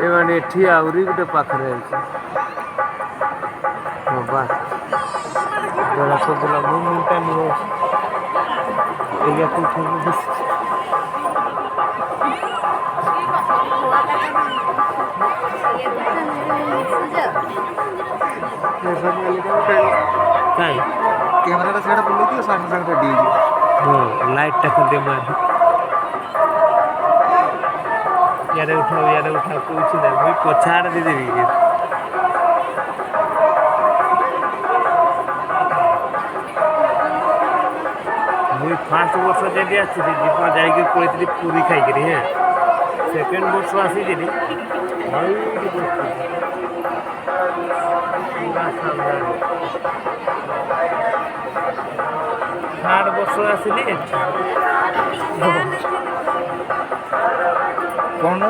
एवं एठी आउरी गुटे पाखरे अछि बाबा जरा को बोला मुंटा नियो एया कुछ बस कैमरा सेटा बुलती सामने सामने डीजे हां लाइट टा दे मार यारे उठा कुछ ना भाई पछाड़ दे देबी मुई फास्ट वर्ष जेदी आछि जीवन जाई के कोइतली पूरी खाई करी है सेकंड वर्ष आसी जेदी भाई पूरा शानदार थर्ड वर्ष आसीली कौन